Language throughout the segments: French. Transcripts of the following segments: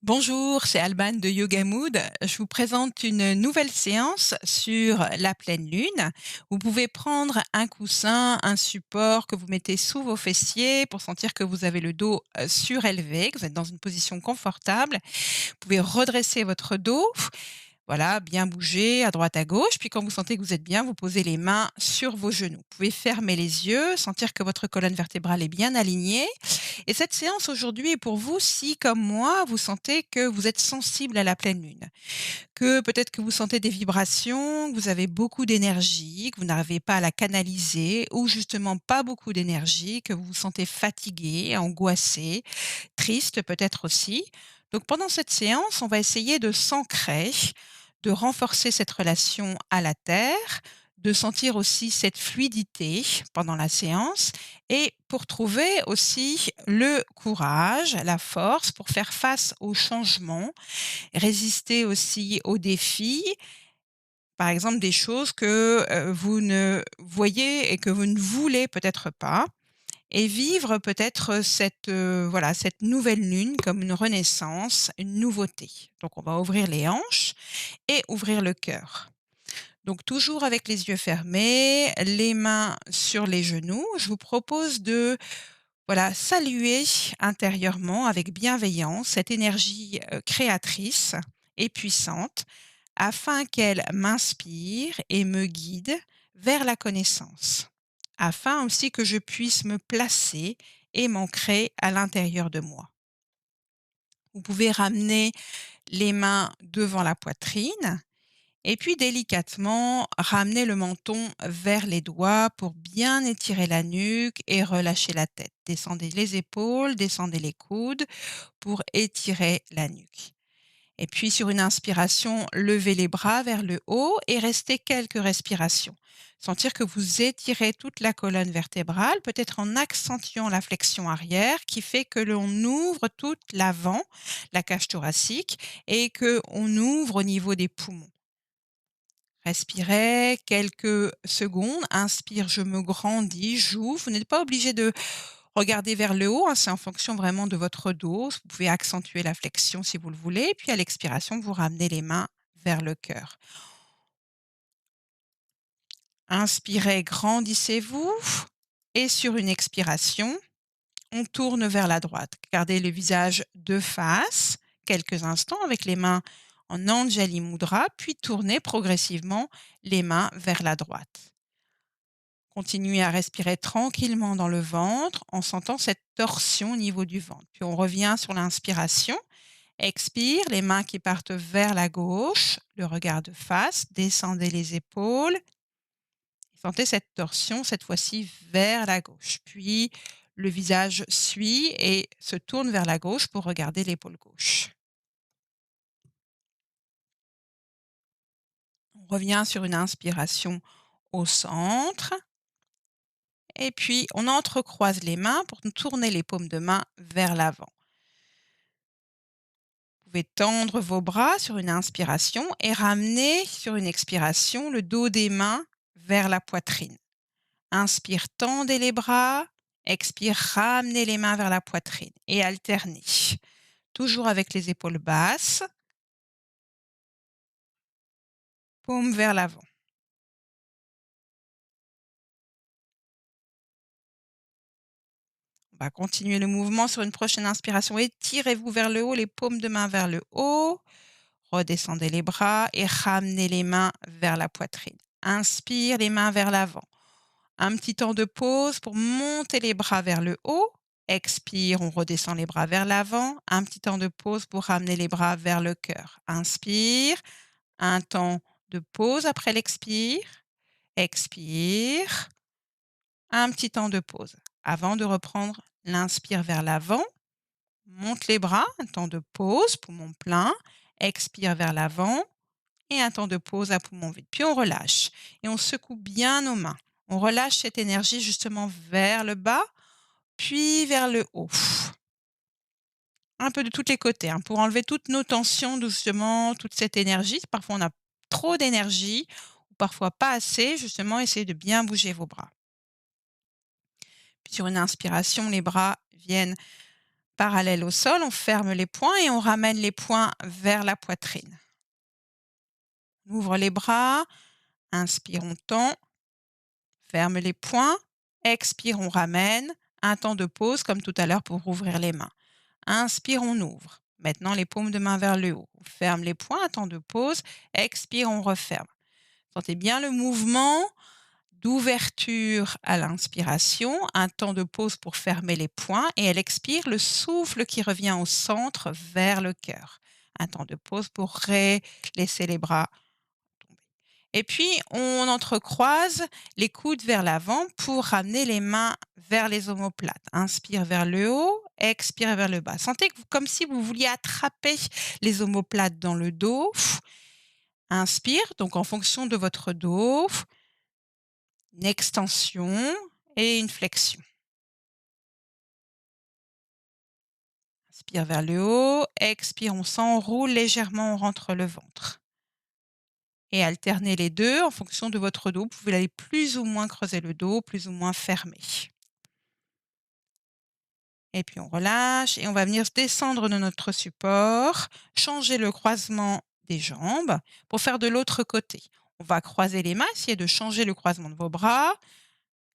Bonjour, c'est Alban de Yoga Mood. Je vous présente une nouvelle séance sur la pleine lune. Vous pouvez prendre un coussin, un support que vous mettez sous vos fessiers pour sentir que vous avez le dos surélevé, que vous êtes dans une position confortable. Vous pouvez redresser votre dos. Voilà, bien bouger à droite à gauche. Puis quand vous sentez que vous êtes bien, vous posez les mains sur vos genoux. Vous pouvez fermer les yeux, sentir que votre colonne vertébrale est bien alignée. Et cette séance aujourd'hui est pour vous si, comme moi, vous sentez que vous êtes sensible à la pleine lune, que peut-être que vous sentez des vibrations, que vous avez beaucoup d'énergie, que vous n'arrivez pas à la canaliser ou justement pas beaucoup d'énergie, que vous vous sentez fatigué, angoissé, triste peut-être aussi. Donc pendant cette séance, on va essayer de s'ancrer, de renforcer cette relation à la terre, de sentir aussi cette fluidité pendant la séance et pour trouver aussi le courage, la force pour faire face aux changements, résister aussi aux défis, par exemple des choses que, vous ne voyez et que vous ne voulez peut-être pas et vivre peut-être cette, voilà, cette nouvelle lune comme une renaissance, une nouveauté. Donc on va ouvrir les hanches et ouvrir le cœur. Donc toujours avec les yeux fermés, les mains sur les genoux, je vous propose de, voilà, saluer intérieurement avec bienveillance cette énergie, créatrice et puissante afin qu'elle m'inspire et me guide vers la connaissance, afin aussi que je puisse me placer et m'ancrer à l'intérieur de moi. Vous pouvez ramener les mains devant la poitrine et puis délicatement ramener le menton vers les doigts pour bien étirer la nuque et relâcher la tête. Descendez les épaules, descendez les coudes pour étirer la nuque. Et puis sur une inspiration, levez les bras vers le haut et restez quelques respirations. Sentir que vous étirez toute la colonne vertébrale, peut-être en accentuant la flexion arrière qui fait que l'on ouvre toute l'avant, la cage thoracique, et que on ouvre au niveau des poumons. Respirez quelques secondes. Inspire, je me grandis, j'ouvre. Vous n'êtes pas obligé de regarder vers le haut, hein, c'est en fonction vraiment de votre dos. Vous pouvez accentuer la flexion si vous le voulez. Puis à l'expiration, vous ramenez les mains vers le cœur. Inspirez, grandissez-vous. Et sur une expiration, on tourne vers la droite. Gardez le visage de face quelques instants avec les mains en Anjali Mudra, puis tournez progressivement les mains vers la droite. Continuez à respirer tranquillement dans le ventre en sentant cette torsion au niveau du ventre. Puis on revient sur l'inspiration. Expire, les mains qui partent vers la gauche, le regard de face, descendez les épaules. Sentez cette torsion, cette fois-ci vers la gauche. Puis le visage suit et se tourne vers la gauche pour regarder l'épaule gauche. On revient sur une inspiration au centre. Et puis, on entrecroise les mains pour tourner les paumes de main vers l'avant. Vous pouvez tendre vos bras sur une inspiration et ramener sur une expiration le dos des mains vers la poitrine. Inspire, tendez les bras. Expire, ramenez les mains vers la poitrine et alternez. Toujours avec les épaules basses, paume vers l'avant. On va continuer le mouvement sur une prochaine inspiration. Étirez-vous vers le haut, les paumes de main vers le haut. Redescendez les bras et ramenez les mains vers la poitrine. Inspire, les mains vers l'avant. Un petit temps de pause pour monter les bras vers le haut. Expire, on redescend les bras vers l'avant. Un petit temps de pause pour ramener les bras vers le cœur. Inspire, un temps de pause après l'expire. Expire, un petit temps de pause. Avant de reprendre l'inspire vers l'avant, monte les bras, un temps de pause, poumon plein. Expire vers l'avant et un temps de pause à poumon vide. Puis on relâche et on secoue bien nos mains. On relâche cette énergie justement vers le bas, puis vers le haut. Un peu de tous les côtés, hein, pour enlever toutes nos tensions doucement, toute cette énergie. Parfois on a trop d'énergie ou parfois pas assez. Justement, essayez de bien bouger vos bras. Puis sur une inspiration, les bras viennent Parallèle au sol, on ferme les poings et on ramène les poings vers la poitrine. On ouvre les bras, inspire, on tend, ferme les poings, expire, on ramène, un temps de pause comme tout à l'heure pour ouvrir les mains. Inspire, on ouvre. Maintenant, les paumes de main vers le haut. On ferme les poings, un temps de pause, expire, on referme. Sentez bien le mouvement d'ouverture à l'inspiration, un temps de pause pour fermer les poings et à l'expire, le souffle qui revient au centre vers le cœur. Un temps de pause pour laisser les bras tomber. Et puis, on entrecroise les coudes vers l'avant pour ramener les mains vers les omoplates. Inspire vers le haut, expire vers le bas. Sentez comme si vous vouliez attraper les omoplates dans le dos. Inspire, donc en fonction de votre dos, une extension et une flexion. Inspire vers le haut, expire, on s'enroule légèrement, on rentre le ventre. Et alternez les deux en fonction de votre dos. Vous pouvez aller plus ou moins creuser le dos, plus ou moins fermer. Et puis on relâche et on va venir descendre de notre support, changer le croisement des jambes pour faire de l'autre côté. On va croiser les mains, essayer de changer le croisement de vos bras,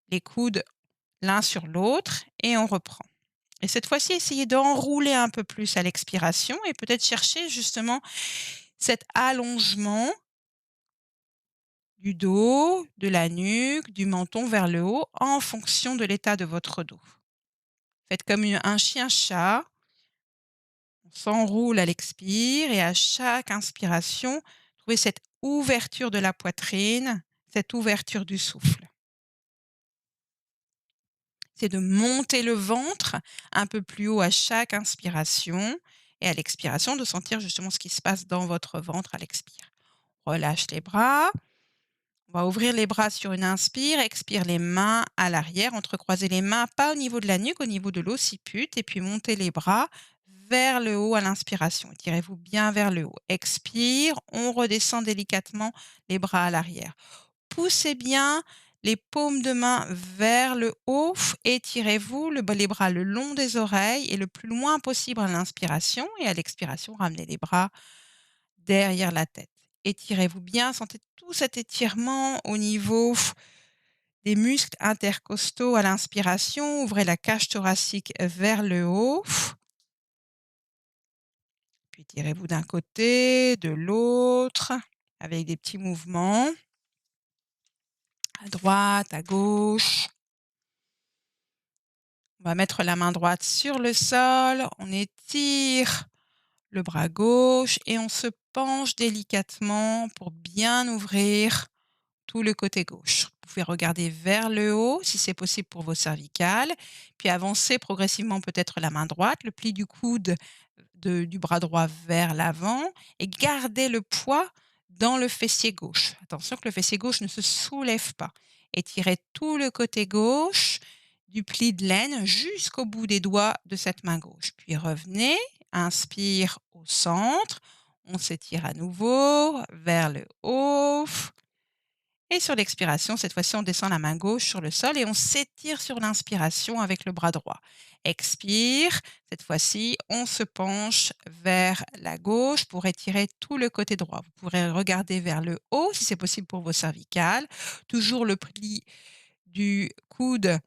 les coudes l'un sur l'autre et on reprend. Et cette fois-ci, essayez d'enrouler un peu plus à l'expiration et peut-être chercher justement cet allongement du dos, de la nuque, du menton vers le haut en fonction de l'état de votre dos. Faites comme un chien-chat. On s'enroule à l'expire et à chaque inspiration, trouvez cette ouverture de la poitrine, cette ouverture du souffle. C'est de monter le ventre un peu plus haut à chaque inspiration et à l'expiration de sentir justement ce qui se passe dans votre ventre à l'expire. Relâche les bras. On va ouvrir les bras sur une inspire, expire les mains à l'arrière, entrecroiser les mains, pas au niveau de la nuque, au niveau de l'occiput, et puis monter les bras vers le haut à l'inspiration. Tirez-vous bien vers le haut. Expire, on redescend délicatement les bras à l'arrière. Poussez bien les paumes de main vers le haut, étirez-vous les bras le long des oreilles et le plus loin possible à l'inspiration et à l'expiration, ramenez les bras derrière la tête. Étirez-vous bien, sentez tout cet étirement au niveau des muscles intercostaux à l'inspiration. Ouvrez la cage thoracique vers le haut. Puis tirez-vous d'un côté, de l'autre, avec des petits mouvements. À droite, à gauche. On va mettre la main droite sur le sol. On étire le bras gauche et on se penche délicatement pour bien ouvrir tout le côté gauche. Vous pouvez regarder vers le haut si c'est possible pour vos cervicales, puis avancer progressivement peut-être la main droite, le pli du coude du bras droit vers l'avant et garder le poids dans le fessier gauche. Attention que le fessier gauche ne se soulève pas. Étirez tout le côté gauche du pli de laine jusqu'au bout des doigts de cette main gauche. Puis revenez, inspire au centre, on s'étire à nouveau vers le haut. Et sur l'expiration, cette fois-ci, on descend la main gauche sur le sol et on s'étire sur l'inspiration avec le bras droit. Expire, cette fois-ci, on se penche vers la gauche pour étirer tout le côté droit. Vous pourrez regarder vers le haut si c'est possible pour vos cervicales. Toujours le pli du coude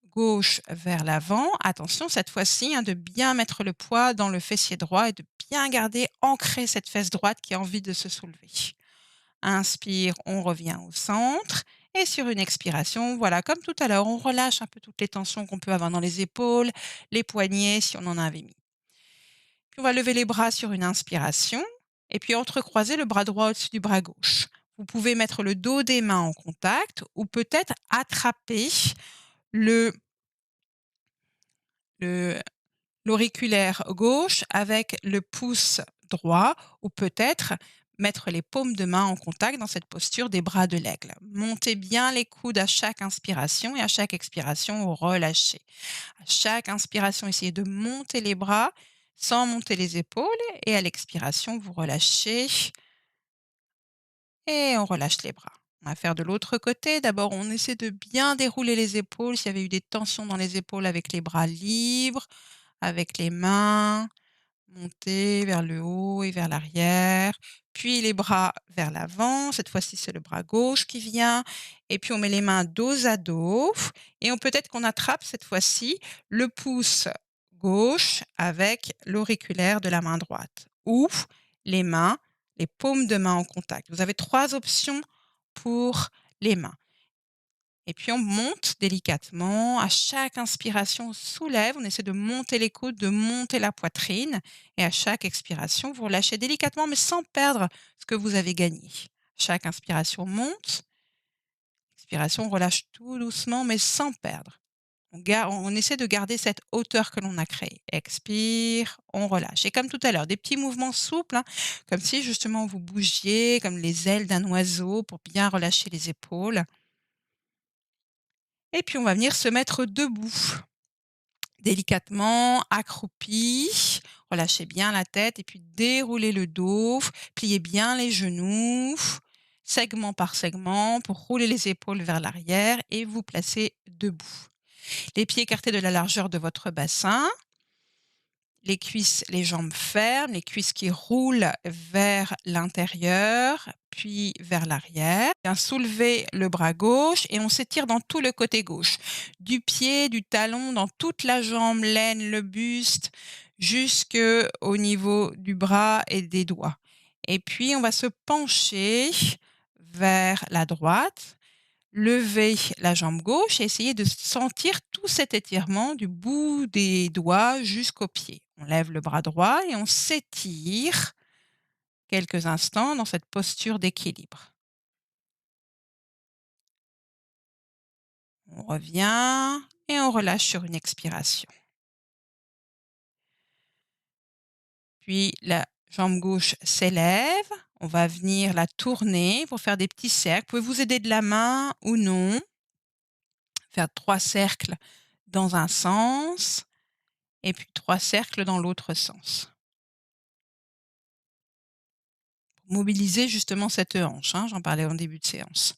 gauche vers l'avant. Attention, cette fois-ci, de bien mettre le poids dans le fessier droit et de bien garder ancrée cette fesse droite qui a envie de se soulever. Inspire, on revient au centre et sur une expiration, voilà, comme tout à l'heure, on relâche un peu toutes les tensions qu'on peut avoir dans les épaules, les poignets si on en avait mis. Puis on va lever les bras sur une inspiration et puis entrecroiser le bras droit au-dessus du bras gauche. Vous pouvez mettre le dos des mains en contact ou peut-être attraper le le l'auriculaire gauche avec le pouce droit ou peut-être mettre les paumes de main en contact dans cette posture des bras de l'aigle. Montez bien les coudes à chaque inspiration et à chaque expiration, relâchez. À chaque inspiration, essayez de monter les bras sans monter les épaules et à l'expiration, vous relâchez et on relâche les bras. On va faire de l'autre côté. D'abord, on essaie de bien dérouler les épaules. S'il y avait eu des tensions dans les épaules avec les bras libres, avec les mains, monter vers le haut et vers l'arrière, puis les bras vers l'avant. Cette fois-ci, c'est le bras gauche qui vient et puis on met les mains dos à dos et on peut-être qu'on attrape cette fois-ci le pouce gauche avec l'auriculaire de la main droite ou les mains, les paumes de main en contact. Vous avez 3 options pour les mains. Et puis on monte délicatement. À chaque inspiration, on soulève, on essaie de monter les coudes, de monter la poitrine. Et à chaque expiration, vous relâchez délicatement, mais sans perdre ce que vous avez gagné. Chaque inspiration monte, expiration, on relâche tout doucement, mais sans perdre. On essaie de garder cette hauteur que l'on a créée. Expire, on relâche. Et comme tout à l'heure, des petits mouvements souples, hein, comme si justement vous bougiez, comme les ailes d'un oiseau pour bien relâcher les épaules. Et puis on va venir se mettre debout, délicatement, accroupi. Relâchez bien la tête et puis déroulez le dos, pliez bien les genoux, segment par segment pour rouler les épaules vers l'arrière et vous placer debout. Les pieds écartés de la largeur de votre bassin. Les cuisses, les jambes fermes, les cuisses qui roulent vers l'intérieur, puis vers l'arrière. Bien soulever le bras gauche et on s'étire dans tout le côté gauche. Du pied, du talon, dans toute la jambe, l'aine, le buste, jusque au niveau du bras et des doigts. Et puis on va se pencher vers la droite. Levez la jambe gauche et essayez de sentir tout cet étirement du bout des doigts jusqu'au pied. On lève le bras droit et on s'étire quelques instants dans cette posture d'équilibre. On revient et on relâche sur une expiration. Puis la jambe gauche s'élève. On va venir la tourner pour faire des petits cercles. Vous pouvez vous aider de la main ou non. Faire 3 cercles dans un sens et puis 3 cercles dans l'autre sens. Mobiliser justement cette hanche, hein, j'en parlais en début de séance.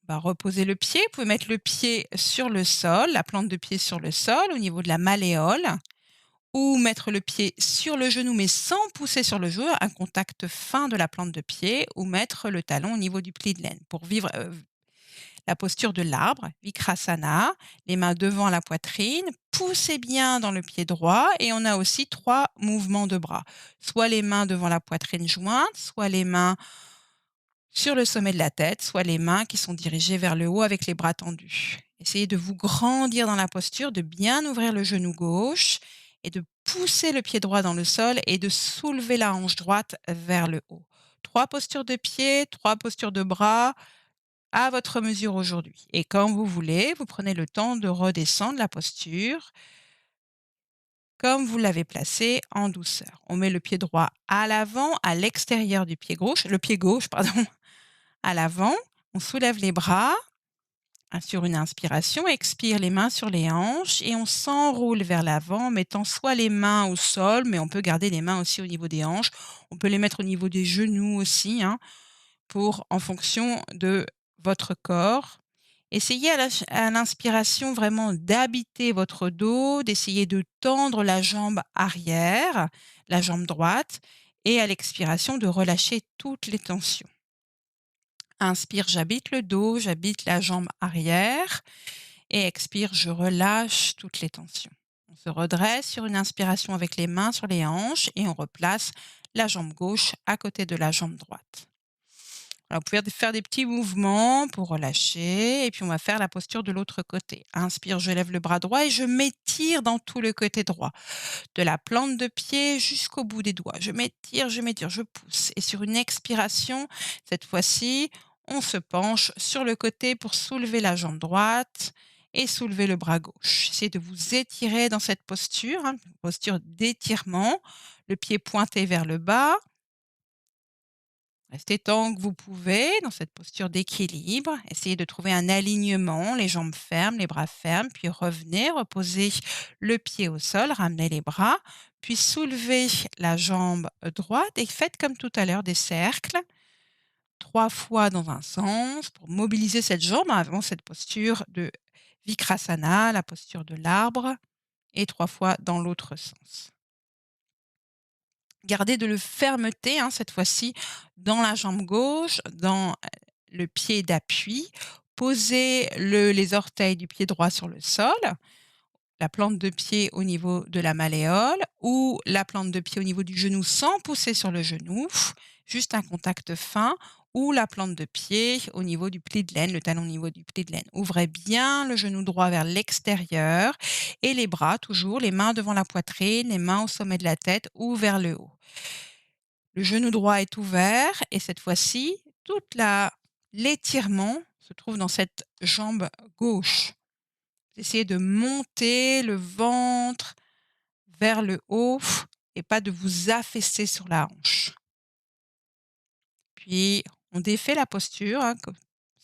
On va reposer le pied. Vous pouvez mettre le pied sur le sol, la plante de pied sur le sol au niveau de la malléole, ou mettre le pied sur le genou mais sans pousser sur le genou, un contact fin de la plante de pied, ou mettre le talon au niveau du pli de laine pour vivre la posture de l'arbre, Vikrasana, les mains devant la poitrine, poussez bien dans le pied droit et on a aussi 3 mouvements de bras. Soit les mains devant la poitrine jointe, soit les mains sur le sommet de la tête, soit les mains qui sont dirigées vers le haut avec les bras tendus. Essayez de vous grandir dans la posture, de bien ouvrir le genou gauche et de pousser le pied droit dans le sol et de soulever la hanche droite vers le haut. 3 postures de pied, 3 postures de bras, à votre mesure aujourd'hui. Et quand vous voulez, vous prenez le temps de redescendre la posture comme vous l'avez placé en douceur. On met le pied droit à l'avant, à l'extérieur du pied gauche, le pied gauche, pardon, à l'avant. On soulève les bras sur une inspiration, expire les mains sur les hanches et on s'enroule vers l'avant, mettant soit les mains au sol, mais on peut garder les mains aussi au niveau des hanches. On peut les mettre au niveau des genoux aussi, hein, en fonction de votre corps. Essayez à l'inspiration vraiment d'habiter votre dos, d'essayer de tendre la jambe arrière, la jambe droite, et à l'expiration de relâcher toutes les tensions. Inspire, j'habite le dos, j'habite la jambe arrière, et expire, je relâche toutes les tensions. On se redresse sur une inspiration avec les mains sur les hanches et on replace la jambe gauche à côté de la jambe droite. Alors, vous pouvez faire des petits mouvements pour relâcher et puis on va faire la posture de l'autre côté. Inspire, je lève le bras droit et je m'étire dans tout le côté droit, de la plante de pied jusqu'au bout des doigts. Je m'étire, je pousse. Et sur une expiration, cette fois-ci, on se penche sur le côté pour soulever la jambe droite et soulever le bras gauche. Essayez de vous étirer dans cette posture, hein, posture d'étirement, le pied pointé vers le bas. Restez tant que vous pouvez dans cette posture d'équilibre. Essayez de trouver un alignement, les jambes fermes, les bras fermes, puis revenez, reposez le pied au sol, ramenez les bras, puis soulevez la jambe droite et faites comme tout à l'heure des cercles, 3 fois dans un sens pour mobiliser cette jambe avant cette posture de Vikrasana, la posture de l'arbre. et 3 fois dans l'autre sens. Gardez de la fermeté, hein, cette fois-ci dans la jambe gauche, dans le pied d'appui. Posez les orteils du pied droit sur le sol, la plante de pied au niveau de la malléole ou la plante de pied au niveau du genou sans pousser sur le genou, juste un contact fin, ou la plante de pied au niveau du pli de laine, le talon au niveau du pli de laine. Ouvrez bien le genou droit vers l'extérieur et les bras toujours, les mains devant la poitrine, les mains au sommet de la tête ou vers le haut. Le genou droit est ouvert et cette fois-ci, l'étirement se trouve dans cette jambe gauche. Essayez de monter le ventre vers le haut et pas de vous affaisser sur la hanche. Puis, on défait la posture, hein,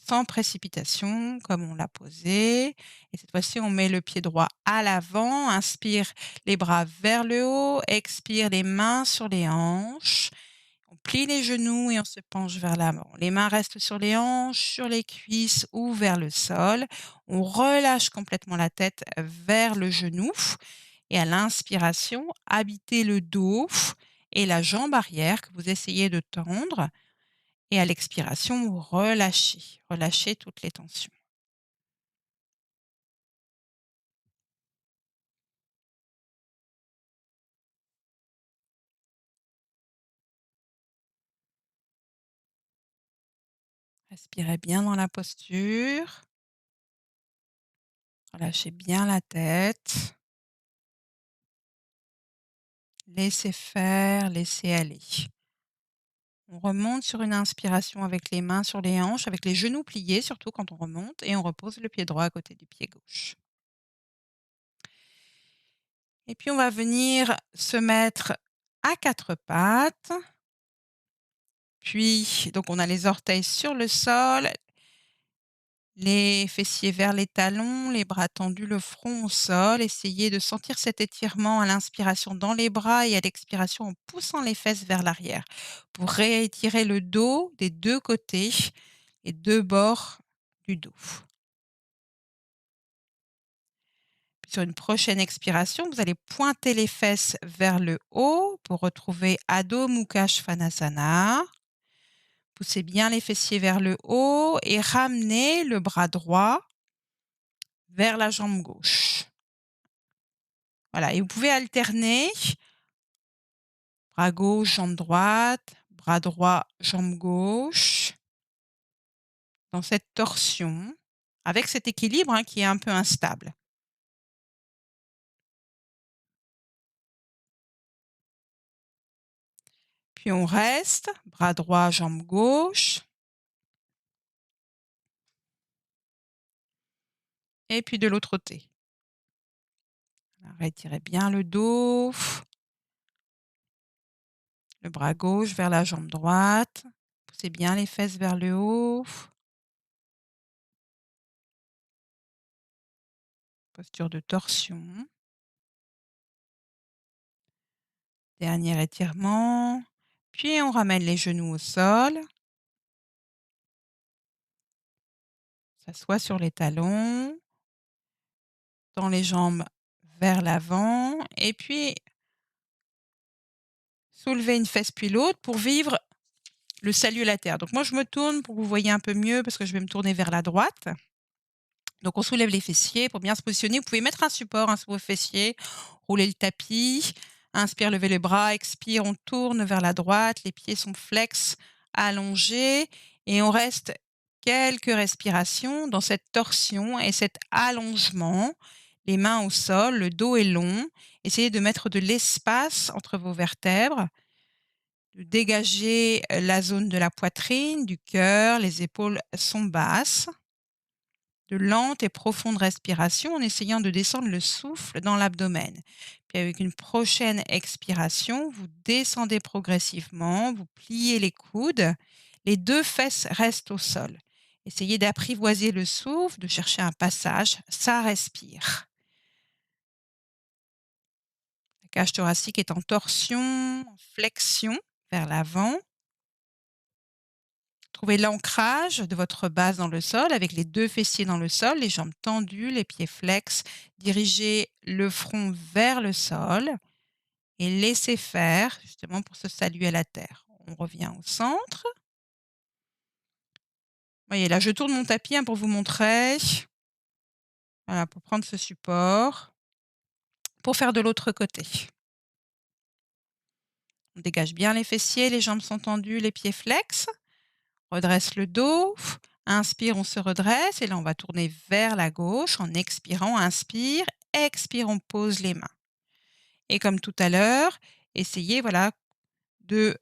sans précipitation, comme on l'a posé. Et cette fois-ci, on met le pied droit à l'avant, inspire les bras vers le haut, expire les mains sur les hanches. On plie les genoux et on se penche vers l'avant. Les mains restent sur les hanches, sur les cuisses ou vers le sol. On relâche complètement la tête vers le genou et à l'inspiration, habitez le dos et la jambe arrière que vous essayez de tendre et à l'expiration, vous relâchez. Relâchez toutes les tensions. Respirez bien dans la posture. Relâchez bien la tête. Laissez faire, laissez aller. On remonte sur une inspiration avec les mains sur les hanches, avec les genoux pliés, surtout quand on remonte, et on repose le pied droit à côté du pied gauche. Et puis on va venir se mettre à quatre pattes. Puis, donc on a les orteils sur le sol, les fessiers vers les talons, les bras tendus, le front au sol. Essayez de sentir cet étirement à l'inspiration dans les bras et à l'expiration en poussant les fesses vers l'arrière pour réétirer le dos des deux côtés et deux bords du dos. Puis sur une prochaine expiration, vous allez pointer les fesses vers le haut pour retrouver Adho Mukha Svanasana. Poussez bien les fessiers vers le haut et ramenez le bras droit vers la jambe gauche. Voilà, et vous pouvez alterner bras gauche, jambe droite, bras droit, jambe gauche, dans cette torsion, avec cet équilibre, hein, qui est un peu instable. Puis on reste, bras droit, jambe gauche. Et puis de l'autre côté. Retirez bien le dos. Le bras gauche vers la jambe droite. Poussez bien les fesses vers le haut. Posture de torsion. Dernier étirement. Puis on ramène les genoux au sol. S'assoit sur les talons. Tend les jambes vers l'avant. Et puis, soulevez une fesse puis l'autre pour vivre le salut à terre. Donc moi, je me tourne pour que vous voyez un peu mieux parce que je vais me tourner vers la droite. Donc on soulève les fessiers pour bien se positionner. Vous pouvez mettre un support, hein, sur vos fessiers, rouler le tapis. Inspire, levez les bras. Expire, on tourne vers la droite. Les pieds sont flex, allongés. Et on reste quelques respirations dans cette torsion et cet allongement. Les mains au sol, le dos est long. Essayez de mettre de l'espace entre vos vertèbres, de dégager la zone de la poitrine, du cœur, les épaules sont basses. De lentes et profondes respirations en essayant de descendre le souffle dans l'abdomen. Puis avec une prochaine expiration, vous descendez progressivement, vous pliez les coudes, les deux fesses restent au sol. Essayez d'apprivoiser le souffle, de chercher un passage, ça respire. La cage thoracique est en torsion, en flexion vers l'avant. Trouvez l'ancrage de votre base dans le sol avec les 2 fessiers dans le sol, les jambes tendues, les pieds flex. Dirigez le front vers le sol et laissez faire justement pour se saluer à la terre. On revient au centre. Voyez là, je tourne mon tapis, hein, pour vous montrer. Voilà, pour prendre ce support. Pour faire de l'autre côté. On dégage bien les fessiers, les jambes sont tendues, les pieds flex. Redresse le dos. Inspire, on se redresse et là on va tourner vers la gauche en expirant. Inspire, expire, on pose les mains. Et comme tout à l'heure, essayez voilà de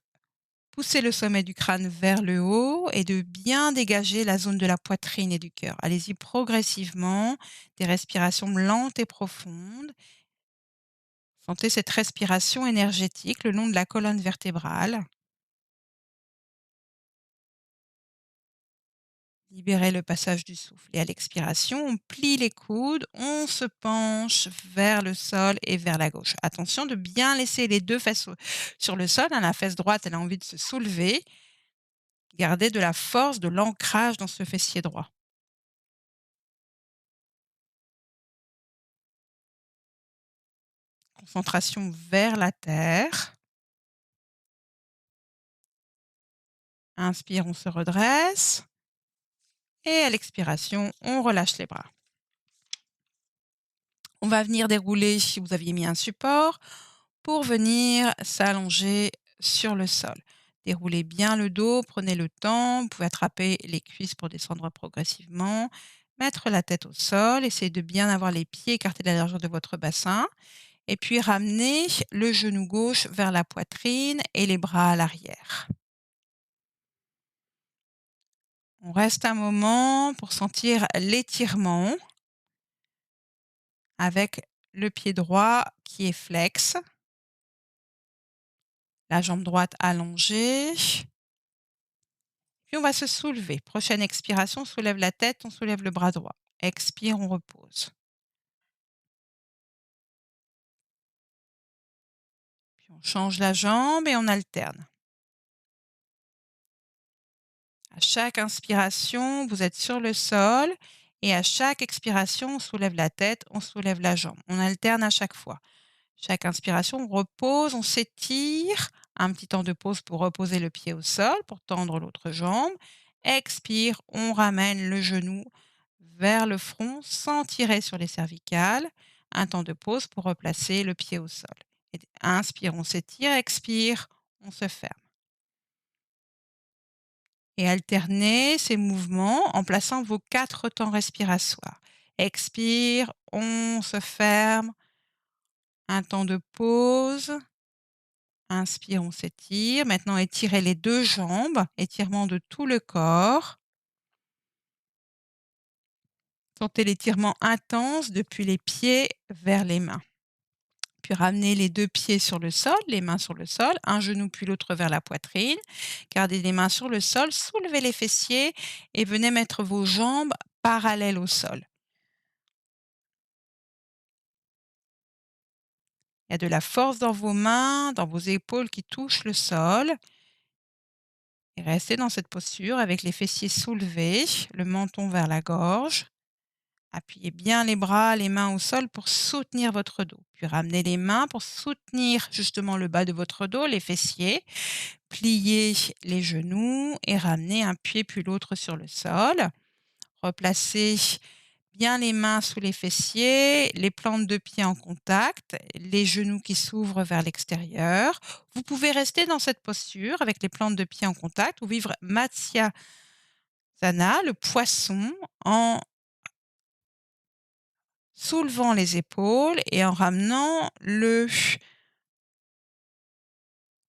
pousser le sommet du crâne vers le haut et de bien dégager la zone de la poitrine et du cœur. Allez-y progressivement, des respirations lentes et profondes. Sentez cette respiration énergétique le long de la colonne vertébrale. Libérez le passage du souffle et à l'expiration, on plie les coudes, on se penche vers le sol et vers la gauche. Attention de bien laisser les 2 fesses sur le sol, hein. La fesse droite, elle a envie de se soulever. Gardez de la force, de l'ancrage dans ce fessier droit. Concentration vers la terre. Inspire, on se redresse. Et à l'expiration, on relâche les bras. On va venir dérouler, si vous aviez mis un support, pour venir s'allonger sur le sol. Déroulez bien le dos, prenez le temps, vous pouvez attraper les cuisses pour descendre progressivement, mettre la tête au sol, essayez de bien avoir les pieds écartés de la largeur de votre bassin, et puis ramenez le genou gauche vers la poitrine et les bras à l'arrière. On reste un moment pour sentir l'étirement avec le pied droit qui est flex, la jambe droite allongée. Puis on va se soulever. Prochaine expiration, on soulève la tête, on soulève le bras droit. Expire, on repose. Puis on change la jambe et on alterne. À chaque inspiration, vous êtes sur le sol et à chaque expiration, on soulève la tête, on soulève la jambe. On alterne à chaque fois. Chaque inspiration, on repose, on s'étire. Un petit temps de pause pour reposer le pied au sol, pour tendre l'autre jambe. Expire, on ramène le genou vers le front sans tirer sur les cervicales. Un temps de pause pour replacer le pied au sol. Inspire, on s'étire. Expire, on se ferme. Et alternez ces mouvements en plaçant vos 4 temps respiratoires. Expire, on se ferme. Un temps de pause. Inspire, on s'étire. Maintenant, étirez les 2 jambes, étirement de tout le corps. Sentez l'étirement intense depuis les pieds vers les mains. Puis ramenez les 2 pieds sur le sol, les mains sur le sol, un genou puis l'autre vers la poitrine. Gardez les mains sur le sol, soulevez les fessiers et venez mettre vos jambes parallèles au sol. Il y a de la force dans vos mains, dans vos épaules qui touchent le sol. Et restez dans cette posture avec les fessiers soulevés, le menton vers la gorge. Appuyez bien les bras, les mains au sol pour soutenir votre dos. Puis ramenez les mains pour soutenir justement le bas de votre dos, les fessiers. Pliez les genoux et ramenez un pied puis l'autre sur le sol. Replacez bien les mains sous les fessiers, les plantes de pied en contact, les genoux qui s'ouvrent vers l'extérieur. Vous pouvez rester dans cette posture avec les plantes de pied en contact ou vivre Matsyasana, le poisson, en soulevant les épaules et en ramenant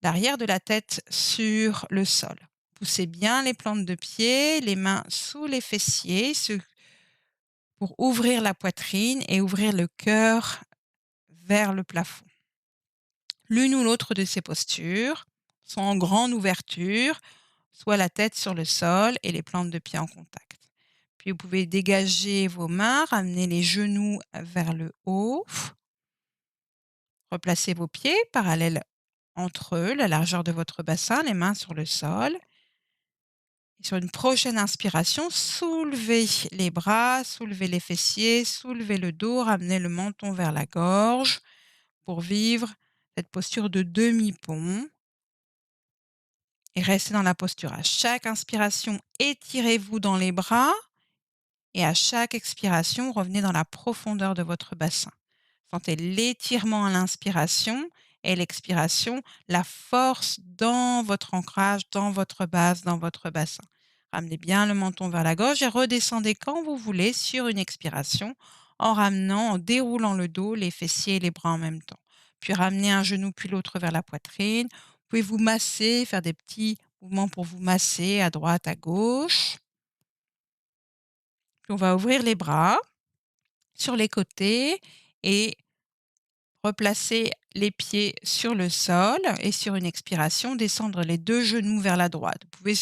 l'arrière de la tête sur le sol. Poussez bien les plantes de pied, les mains sous les fessiers pour ouvrir la poitrine et ouvrir le cœur vers le plafond. L'une ou l'autre de ces postures sont en grande ouverture, soit la tête sur le sol et les plantes de pied en contact. Puis vous pouvez dégager vos mains, ramener les genoux vers le haut. Replacez vos pieds parallèles entre eux, la largeur de votre bassin, les mains sur le sol. Et sur une prochaine inspiration, soulevez les bras, soulevez les fessiers, soulevez le dos, ramenez le menton vers la gorge pour vivre cette posture de demi-pont et restez dans la posture. À chaque inspiration, étirez-vous dans les bras et à chaque expiration, revenez dans la profondeur de votre bassin. Sentez l'étirement à l'inspiration et l'expiration, la force dans votre ancrage, dans votre base, dans votre bassin. Ramenez bien le menton vers la gauche et redescendez quand vous voulez sur une expiration en ramenant, en déroulant le dos, les fessiers et les bras en même temps. Puis ramenez un genou puis l'autre vers la poitrine. Vous pouvez vous masser, faire des petits mouvements pour vous masser à droite, à gauche. Puis on va ouvrir les bras sur les côtés et replacer les pieds sur le sol et sur une expiration, descendre les 2 genoux vers la droite. Vous pouvez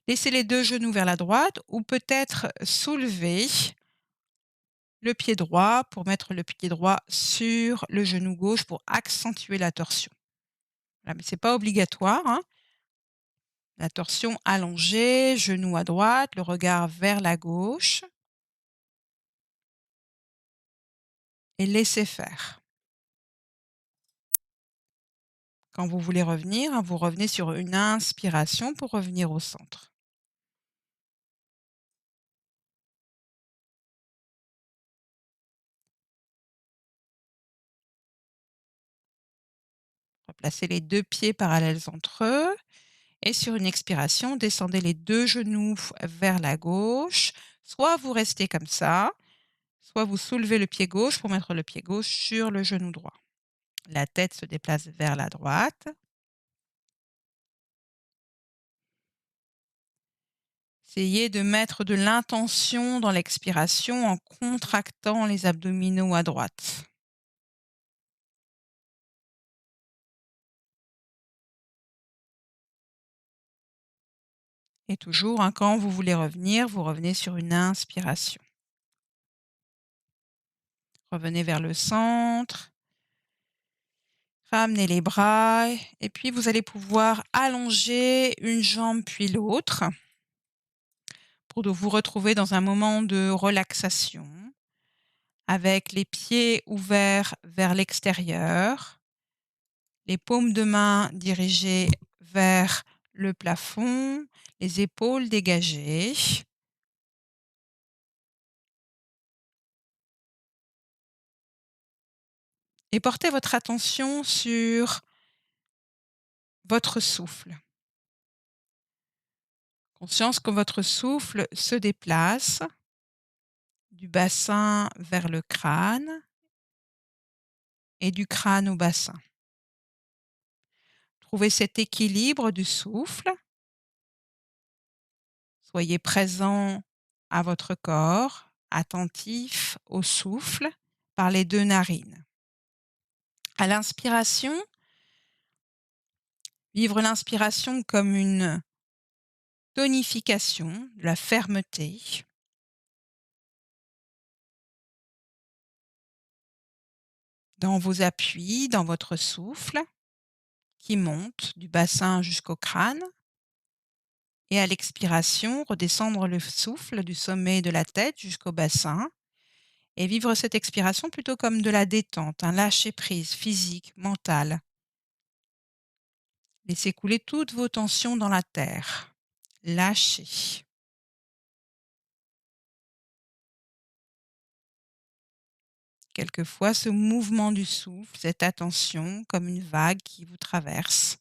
laisser les 2 genoux vers la droite ou peut-être soulever le pied droit pour mettre le pied droit sur le genou gauche pour accentuer la torsion. Voilà, mais c'est pas obligatoire, hein. La torsion allongée, genou à droite, le regard vers la gauche et laissez faire. Quand vous voulez revenir, hein, vous revenez sur une inspiration pour revenir au centre. Replacez les 2 pieds parallèles entre eux et sur une expiration, descendez les 2 genoux vers la gauche. Soit vous restez comme ça, soit vous soulevez le pied gauche pour mettre le pied gauche sur le genou droit. La tête se déplace vers la droite. Essayez de mettre de l'intention dans l'expiration en contractant les abdominaux à droite. Et toujours, hein, quand vous voulez revenir, vous revenez sur une inspiration. Revenez vers le centre. Ramenez les bras et puis vous allez pouvoir allonger une jambe puis l'autre pour vous retrouver dans un moment de relaxation avec les pieds ouverts vers l'extérieur, les paumes de main dirigées vers le plafond, les épaules dégagées. Et portez votre attention sur votre souffle. Conscience que votre souffle se déplace du bassin vers le crâne et du crâne au bassin. Trouvez cet équilibre du souffle. Soyez présent à votre corps, attentif au souffle par les 2 narines. À l'inspiration, vivre l'inspiration comme une tonification de la fermeté. Dans vos appuis, dans votre souffle qui monte du bassin jusqu'au crâne. Et à l'expiration, redescendre le souffle du sommet de la tête jusqu'au bassin et vivre cette expiration plutôt comme de la détente, un lâcher-prise physique, mental. Laissez couler toutes vos tensions dans la terre. Lâchez. Quelquefois, ce mouvement du souffle, cette attention, comme une vague qui vous traverse,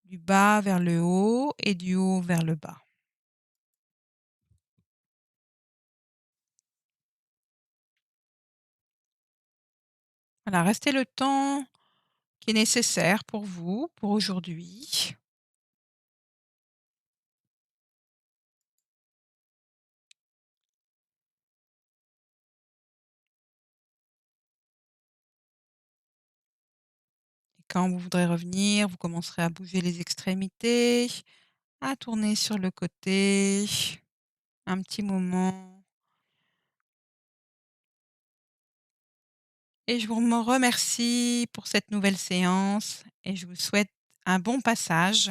du bas vers le haut et du haut vers le bas. Voilà, restez le temps qui est nécessaire pour vous, pour aujourd'hui. Et quand vous voudrez revenir, vous commencerez à bouger les extrémités, à tourner sur le côté, un petit moment. Et je vous remercie pour cette nouvelle séance et je vous souhaite un bon passage.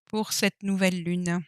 pour cette nouvelle lune?